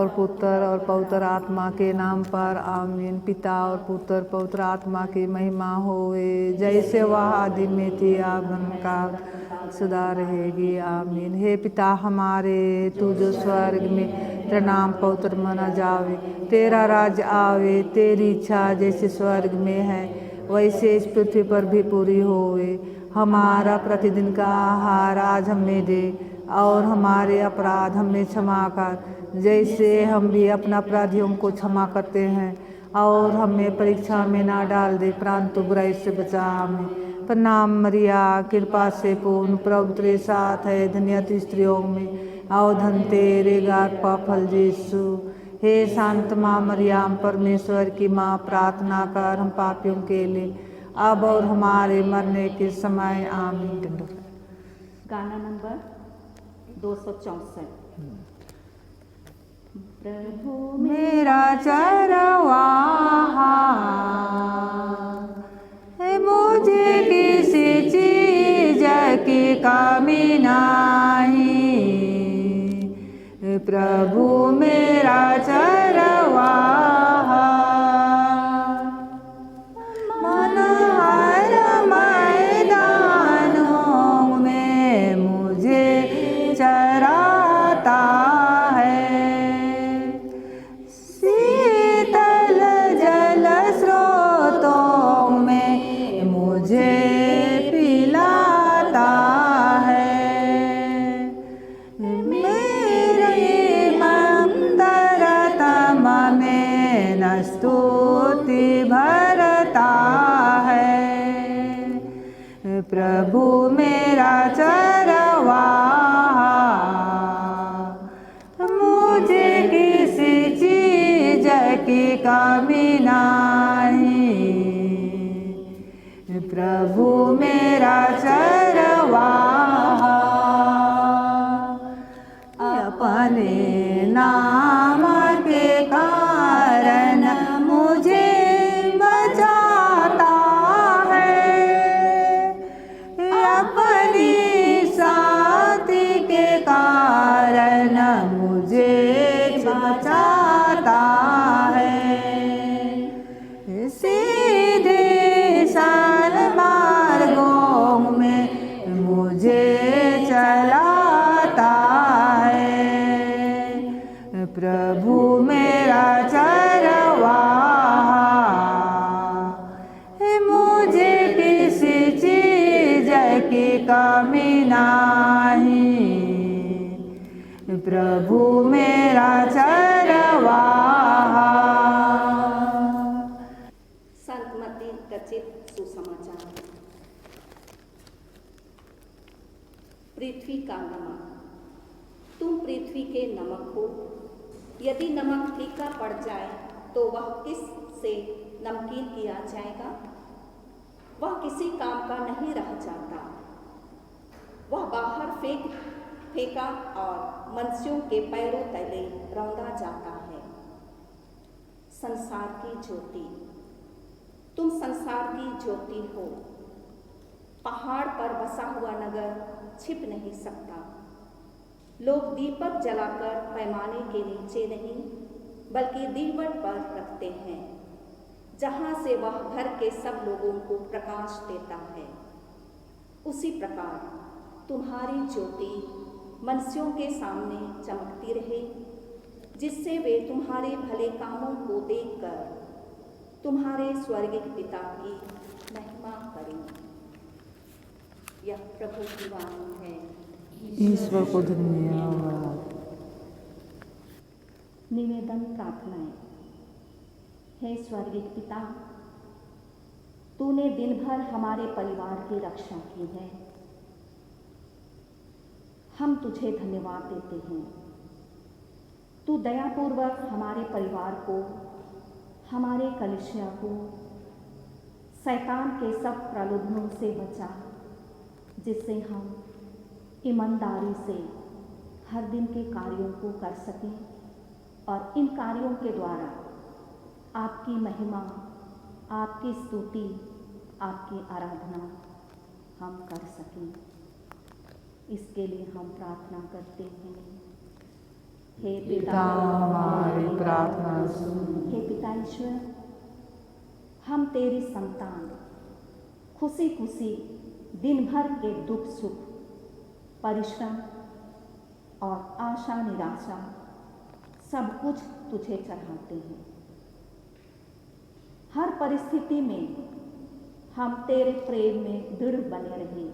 और पुत्र और पवित्र आत्मा के नाम पर आमीन। पिता और पुत्र पवित्र आत्मा की महिमा होवे, जैसे वह आदि में थी अब का सदा रहेगी आमीन। हे पिता हमारे, तू जो स्वर्ग में, तेरा नाम पवित्र माना जावे, तेरा राज्य आवे, तेरी इच्छा जैसे स्वर्ग में है वैसे इस पृथ्वी पर भी पूरी होवे। हमारा प्रतिदिन का आहार आज हमें दे, और हमारे अपराध हमें क्षमा कर, जैसे हम भी अपना अपराधियों को क्षमा करते हैं, और हमें परीक्षा में ना डाल दे, परंतु बुराई से बचा हमें। प्रणाम मरिया, कृपा से पूर्ण, प्रभु तेरे साथ है, धन्य तू स्त्रियों में, और धन तेरे गर्भ का फल यीशु। हे शांत माँ मरियम, परमेश्वर की माँ, प्रार्थना कर हम पापियों के लिए, अब और हमारे मरने के समय आमीन। गाना नंबर 264। प्रभु मेरा चरवाहा है, मुझे किसी चीज की कमी नहीं। प्रभु मेरा चरवाहा, मनोहर मैदानों में मुझे चराता है, शीतल जल स्रोतों में मुझे पिलाता है। मेरे अंतरतम में न स्तुति भरता है। प्रभु मेरा चरवाहा, मुझे किसी चीज की कमी नहीं। प्रभु मेरा चरवाहा, अपने नाम के कारण मुझे बचाता है, अपनी शांति के कारण मुझे बचाता है। सीधे सन्मार्गों में मुझे चलाता है। प्रभु मेरा चरवाहा, मुझे किसी चीज की कमी नहीं। प्रभु मेरा चरवाहा। संत मत्ती रचित सुसमाचार। पृथ्वी का नमक। तुम पृथ्वी के नमक हो। यदि नमक फीका पड़ जाए तो वह किस से नमकीन किया जाएगा? वह किसी काम का नहीं रह जाता, वह बाहर फेंका और मनुष्यों के पैरों तले रौंदा जाता है। संसार की ज्योति। तुम संसार की ज्योति हो। पहाड़ पर बसा हुआ नगर छिप नहीं सकता। लोग दीपक जलाकर पैमाने के नीचे नहीं बल्कि दीवट पर रखते हैं, जहाँ से वह घर के सब लोगों को प्रकाश देता है। उसी प्रकार तुम्हारी ज्योति मनुष्यों के सामने चमकती रहे, जिससे वे तुम्हारे भले कामों को देखकर तुम्हारे स्वर्गिक पिता की महिमा करें। यह प्रभु की वाणी है। ईश्वर को धन्यवाद। निवेदन प्रार्थनाएं। हे स्वर्गिक पिता, तूने दिन भर हमारे परिवार की रक्षा की है। हम तुझे धन्यवाद देते हैं। तू दयापूर्वक हमारे परिवार को, हमारे कलीसिया को शैतान के सब प्रलोभनों से बचा, जिससे हम ईमानदारी से हर दिन के कार्यों को कर सकें और इन कार्यों के द्वारा आपकी महिमा, आपकी स्तुति, आपकी आराधना हम कर सकें। इसके लिए हम प्रार्थना करते हैं। हे पिता हमारी प्रार्थना सुन। हे पिता ईश्वर, हम तेरी संतान खुशी खुशी दिन भर के दुख सुख, परिश्रम और आशा निराशा सब कुछ तुझे चढ़ाते हैं। हर परिस्थिति में हम तेरे प्रेम में दृढ़ बने रहें।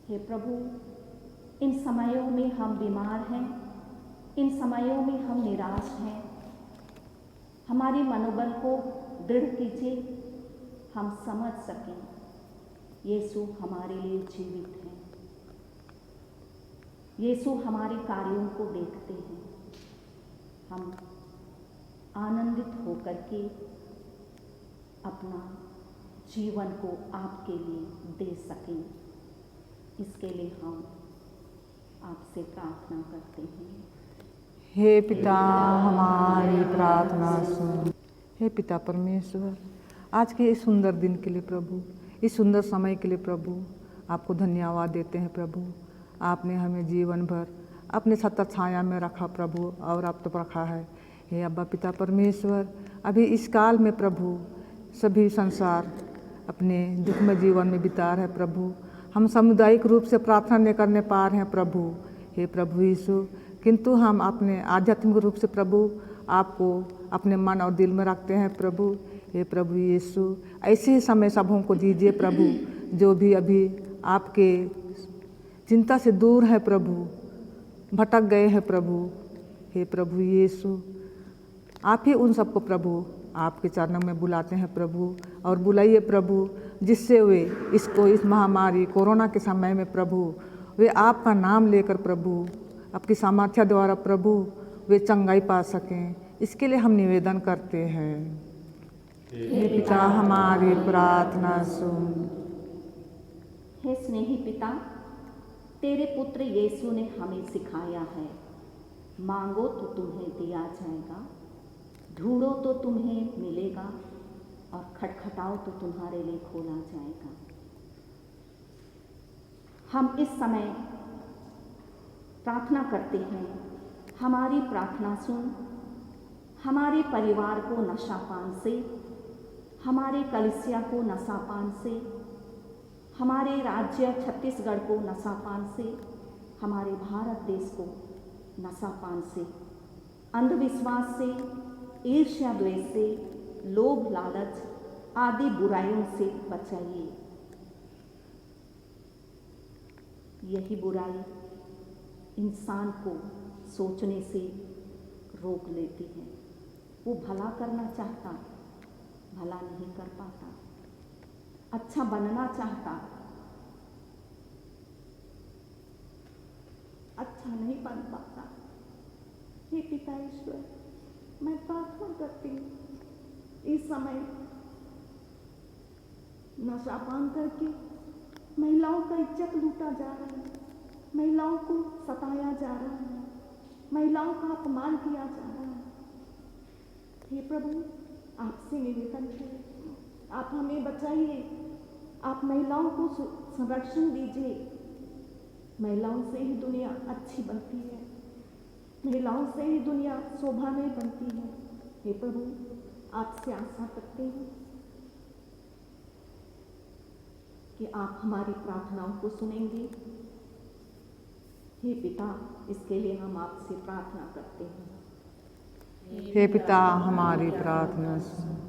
हे प्रभु, इन समयों में हम बीमार हैं, इन समयों में हम निराश हैं, हमारी मनोबल को दृढ़ कीजिए, हम समझ सकें यीशु हमारे लिए जीवित हैं। यीशु हमारे कार्यों को देखते हैं। हम आनंदित होकर के अपना जीवन को आपके लिए दे सकें, इसके लिए हम आपसे प्रार्थना करते हैं। हे पिता हमारी प्रार्थना सुन। हे पिता परमेश्वर, आज के इस सुंदर दिन के लिए प्रभु, इस सुंदर समय के लिए प्रभु आपको धन्यवाद देते हैं। प्रभु, आपने हमें जीवन भर अपने छत्र छाया में रखा प्रभु, और अब तो रखा है। हे अब्बा पिता परमेश्वर, अभी इस काल में प्रभु सभी संसार अपने दुखमय जीवन में बिता रहे प्रभु। हम सामुदायिक रूप से प्रार्थना नहीं करने पा रहे हैं प्रभु, हे प्रभु यीशु, किंतु हम अपने आध्यात्मिक रूप से प्रभु आपको अपने मन और दिल में रखते हैं प्रभु। हे प्रभु यीशु, ऐसे ही समय सबों को दीजिए प्रभु, जो भी अभी आपके चिंता से दूर है प्रभु, भटक गए हैं प्रभु। हे प्रभु यीशु, आप ही उन सबको प्रभु आपके चरणों में बुलाते हैं प्रभु, और बुलाइए प्रभु, जिससे वे इस महामारी कोरोना के समय में प्रभु वे आपका नाम लेकर प्रभु आपकी सामर्थ्य द्वारा प्रभु वे चंगाई पा सकें। इसके लिए हम निवेदन करते हैं। हे पिता हमारी प्रार्थना सुन। हे स्नेही पिता, तेरे पुत्र यीशु ने हमें सिखाया है, मांगो तो तुम्हें दिया जाएगा, ढूंढो तो तुम्हें मिलेगा, और खटखटाओ तो तुम्हारे लिए खोला जाएगा। हम इस समय प्रार्थना करते हैं, हमारी प्रार्थना सुन। हमारे परिवार को नशापान से, हमारे कलीसिया को नशापान से, हमारे राज्य छत्तीसगढ़ को नशापान से, हमारे भारत देश को नशापान से, अंधविश्वास से, ईर्ष्या द्वेष से, लोभ लालच आदि बुराइयों से बचाइए। यही बुराई इंसान को सोचने से रोक लेती है। वो भला करना चाहता, भला नहीं कर पाता, अच्छा बनना चाहता, अच्छा नहीं बन पाता। हे पिता ईश्वर, मैं प्रार्थना करती हूँ, इस समय नशापान करके महिलाओं का इज्जत लूटा जा रहा है, महिलाओं को सताया जा रहा है, महिलाओं का अपमान किया जा रहा है। हे प्रभु, आपसे निवेदन है, आप हमें बचाइए, आप महिलाओं को संरक्षण दीजिए। महिलाओं से ही दुनिया अच्छी बनती है, महिलाओं से ही दुनिया शोभामय बनती है। हे प्रभु, आपसे आशा करते हैं कि आप हमारी प्रार्थनाओं को सुनेंगे। हे पिता, इसके लिए हम आपसे प्रार्थना करते हैं। हे पिता हमारी प्रार्थना सुन।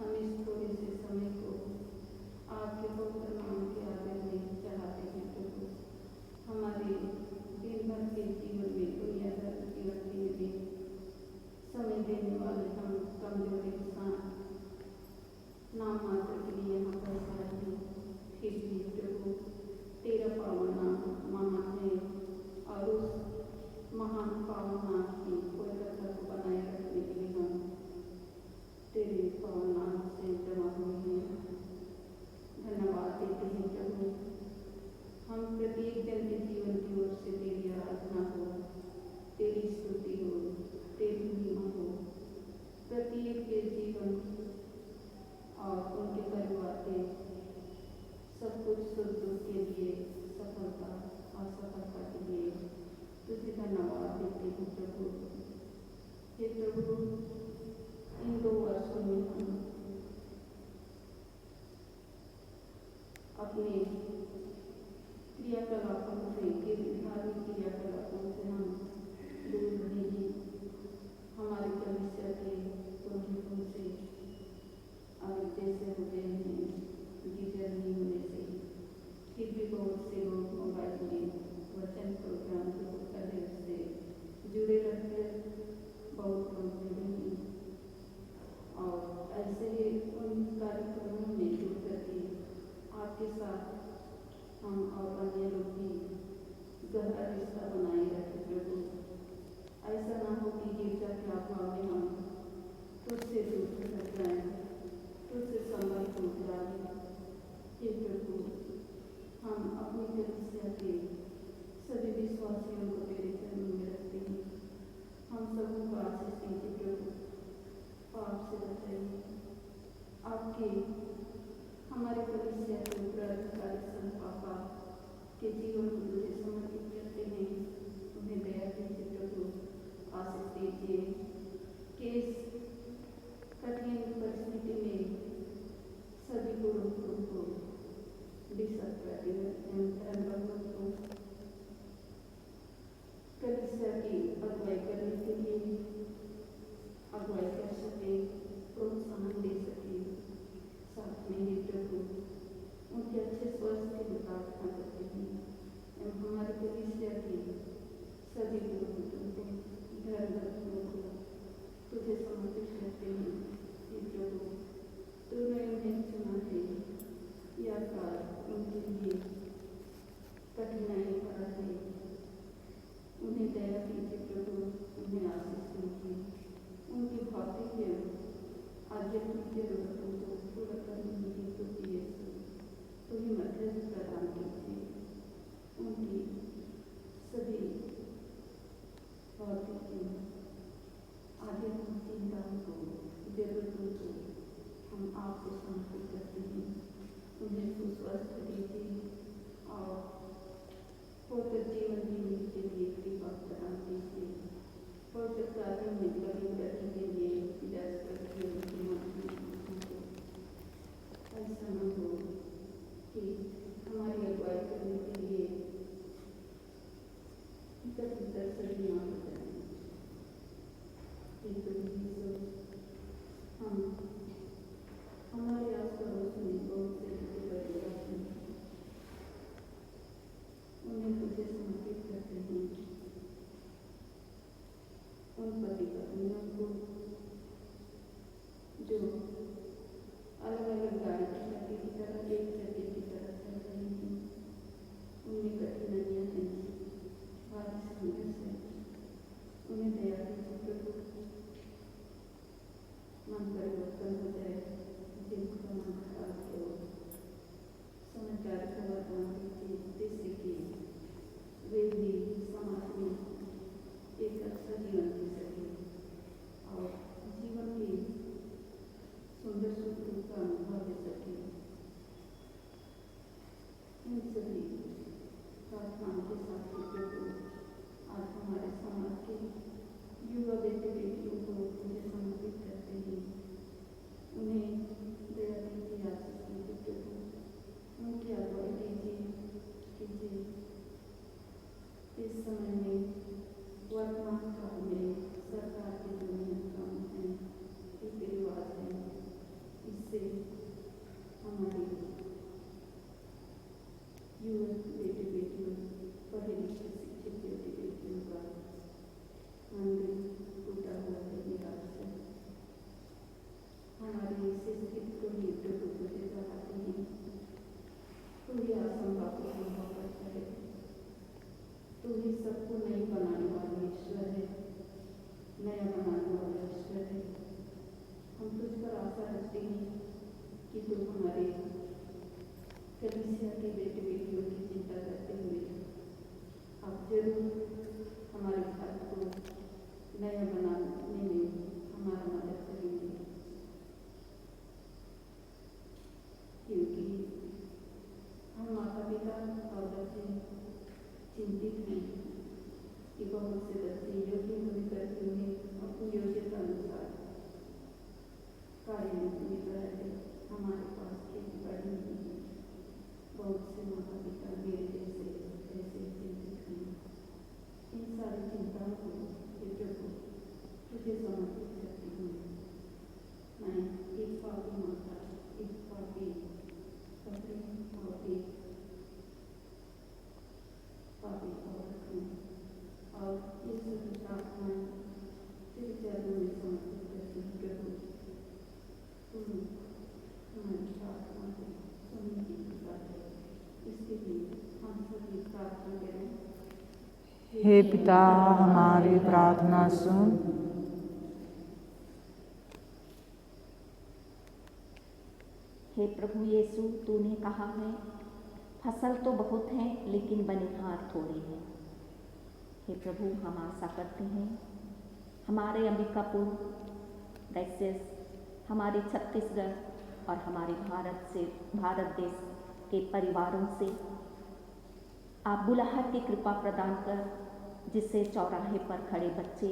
हम इस थोड़े से समय को आपके पवित्र नाम के आगे में चढ़ाते हैं। पावन नाम की पवित्रता को बनाए रखने के लिए हम तेरे पावन नाम से जमा हुए हैं। धन्यवाद देते हैं प्रभु, हम प्रत्येक जन के जीवन की ओर से तेरी आराधना हो, तेरी स्तुति हो, तेरी महिमा हो। प्रत्येक के जीवन और उनके परिवार के सब कुछ सुख दुख के लिए, सफलता असफलता के लिए तुझे धन्यवाद देते हैं प्रभु। हे प्रभु, इन 2 वर्षों में हम अपने क्रियाकलापों से, धार्मिक क्रियाकलापों से हम दूर रहे हैं। हमारे भविष्य के पुरोहितों से अवज्ञा से हो गए हैं, गीजर नहीं होने से। फिर भी बहुत से लोग मोबाइल में वचन प्रोग्राम जो होता है उससे जुड़े रहते, बहुत लोग जुड़े हैं। और ऐसे ही उन कार्यक्रमों में जुड़ करके आपके साथ हम और अन्य लोग भी गहरा रिश्ता बनाए रखें प्रभु। ऐसा ना हो कि गिरजा के अभाव में हम तुझसे दूर हो जाएं, तुझसे संबंध टूट जाए। हे प्रभु, हम अपनी कलीसिया के सभी विश्वासियों को तेरे चरणों में रखते हैं। हम सबों को आशीष दीजिए प्रभु, पाप से बचाइए। आपके हमारे कलीसिया के उत्तराधिकारी संत पापा के जीवन को तुझे समर्पित करते हैं। उन्हें दया दीजिए प्रभु, आशीष दीजिए कि इस कठिन परिस्थिति में सभी पुरोहितों को कलीसिया की अगुवाई करने के लिए अगुवाई कर सके, प्रोत्साहन दे सके। साथ में ही प्रभु उनके अच्छे स्वास्थ्य की प्रार्थना करते हैं एवं हमारे कलीसिया के सभी पुरोहितों को, धर्मग्रंथों को तुझे समर्पित करते हैं। हे प्रभु, तूने उन्हें चुना है, यह काल उनके लिए कठिनाई भरा है। उन्हें दया दीजिए प्रभु, उन्हें आशीष दीजिए। उनकी भौतिक एवं आध्यात्मिक जरूरतों को पूरा करने में हेतु यीशु तुम्हें मध्यस्थ प्रदान कीजिए। उनकी सभी भौतिक आध्यात्मिक चिंताओं को, जरूरतों को हम आपको समर्पित करते हैं। उन्हें सुस्वस्थ दीजिए और पवित्र जीवन जीने के लिए कृपा प्रदान कीजिए। पवित्र कार्यों में लगे रहने के लिए प्रयास करके उनकी मदद ऐसा न हो कि हमारी अगुवाई करने के लिए इकट्ठा सभी ना हो जाए। हम हमारे आस पड़ोस में बहुत से लोग उन्हें तुझे समर्पित करते हैं। उन पति पत्नियों को जो अलग अलग गाड़ी की चक्के की तरह, एक चक्के की तरह चल रही हैं, उनमें कठिनाइयाँ हैं, भारी संघर्ष है। उन्हें दया दीजिए प्रभु, मन परिवर्तन हो जाए, जिनका मन खराब हो समाचार का वर्तमान दीजिए, जिससे कि वे भी समाज में एक अच्छा जीवन जी सके और जीवन के सुंदर सुख का अनुभव ले सके। इन सभी प्रार्थनाओं के साथ प्रभु आज हमारे समाज के युवा बेटे बेटियों को मुझे समर्पित करते हैं। उन्हें दया दीजिए, आशीष दीजिए प्रभु, उनकी अगुवाई कीजिए। इस समय में वर्तमान काल में सरकार के जो नियम हैं, रीति रिवाज हैं, इससे हमारी युवा बेटे बेटियों, पढ़े लिखे शिक्षित बेटे बेटियों का मन टूटा हुआ है, निराश है। हमारी इस स्थिति को ही प्रभु तुझे चाहते हैं। तू ही असंभव को संभव करता है, तू ही सबको नहीं बनाने वाला ईश्वर है। आगे और रखें और ये सभी प्रार्थनाएं तेरे चरणों में समर्पित करते हैं प्रभु। तुम हमारी प्रार्थना को सुनने की कृपा करो। इसके लिए हम सभी प्रार्थना करें। हे पिता हमारी प्रार्थना सुन। हे प्रभु यीशु, तूने कहा है फसल तो बहुत हैं लेकिन बनिहार थोड़े हैं। हे प्रभु, हम आशा करते हैं हमारे अंबिकापुर डायसिस, हमारे छत्तीसगढ़ और हमारे भारत देश के परिवारों से आप बुलाहट की कृपा प्रदान कर, जिससे चौराहे पर खड़े बच्चे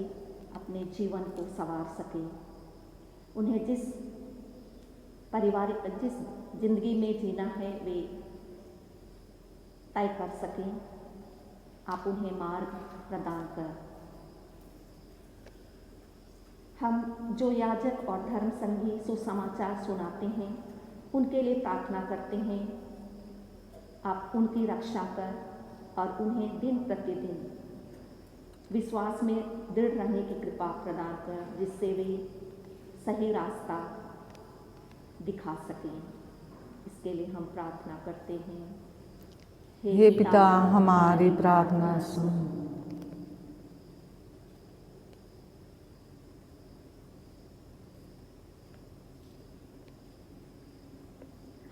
अपने जीवन को संवार सकें, उन्हें जिस जिंदगी में जीना है वे तय कर सकें। आप उन्हें मार्ग प्रदान कर। हम जो याजक और धर्म संगी सुसमाचार सुनाते हैं उनके लिए प्रार्थना करते हैं। आप उनकी रक्षा कर और उन्हें दिन प्रतिदिन विश्वास में दृढ़ रहने की कृपा प्रदान कर, जिससे वे सही रास्ता दिखा सकें। इसके लिए हम प्रार्थना करते हैं। हे पिता हमारी प्रार्थना सुन।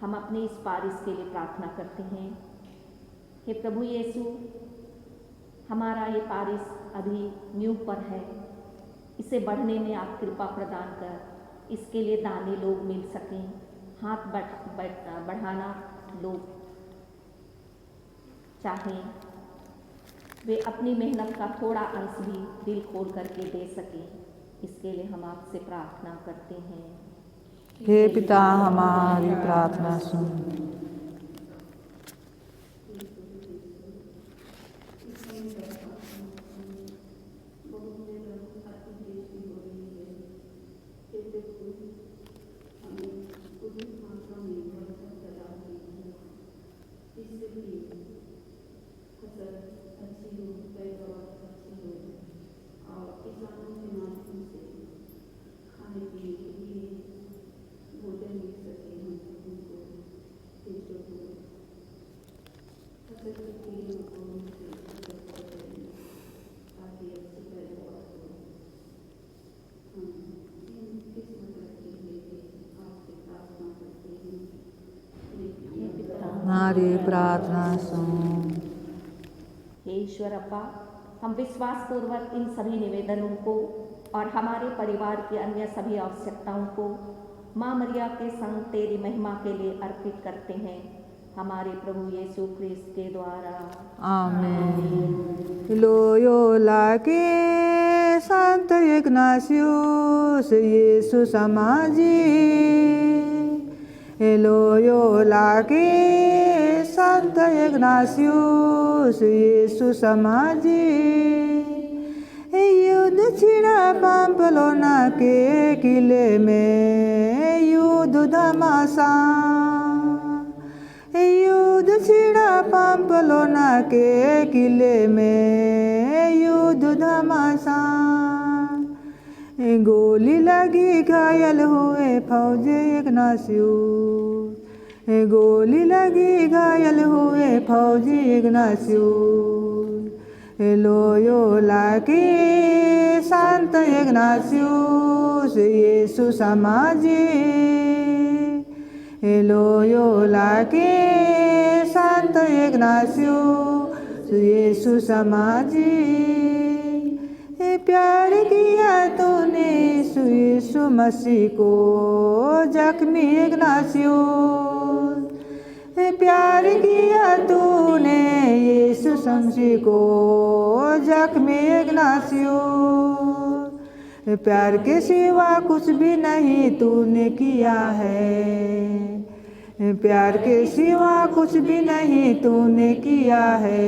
हम अपने इस पारिश के लिए प्रार्थना करते हैं। हे प्रभु यीशु, हमारा ये पारिश अभी नींव पर है, इसे बढ़ने में आप कृपा प्रदान कर, इसके लिए दानी लोग मिल सकें, हाथ बढ़ाना लोग चाहें, वे अपनी मेहनत का थोड़ा अंश भी दिल खोल करके दे सकें। इसके लिए हम आपसे प्रार्थना करते हैं। हे पिता हमारी प्रार्थना सुन। हमारी प्रार्थना सुन। हे ईश्वर अप्पा, हम विश्वास पूर्वक इन सभी निवेदनों को और हमारे परिवार की अन्य सभी आवश्यकताओं को माँ मरिया के संग तेरी महिमा के लिए अर्पित करते हैं, हमारे प्रभु यीशु ख्रिस्त के द्वारा। आमीन। लोयोला के संत इग्नासियुस यीशु समाजी, लोयोला के संत इग्नासियुस यीशु समाजी, युद्ध छिड़ा पाम्पलोना के किले में युद्ध धमासा, युद्ध छिड़ा पाम्पलोना के किले में युद्ध धमासा, गोली लगी घायल हुए फौजी इग्नासियुस, गोली लगी घायल हुए फौजी इग्नासियुस, लोयोला के संत इग्नासियुस यीशु समाजी, लोयोला के संत इग्नासियुस यीशु समाजी, प्यार किया तूने यीशु मसीह को जख्मी इग्नासियुस, प्यार किया तूने यीशु मसीह को जख्मी इग्नासियुस, प्यार के सिवा कुछ भी नहीं तूने किया है, प्यार के सिवा कुछ भी नहीं तूने किया है,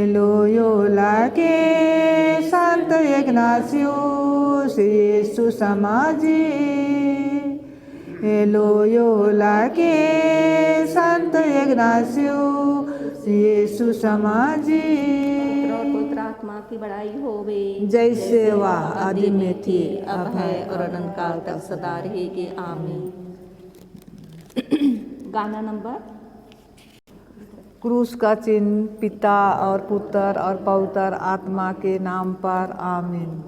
लोयोला के संत इग्नासियुस यीशु समाजी, लोयोला के संत इग्नासियुस यीशु समाजी पुत्र और पवित्र आत्मा की बड़ाई होवे, जैसे वह आदि में थी, अब है और अनंत काल तक सदा रहेगी। आमीन। गाना नंबर। क्रूस का चिन्ह पिता और पुत्र और पवित्र आत्मा के नाम पर आमीन।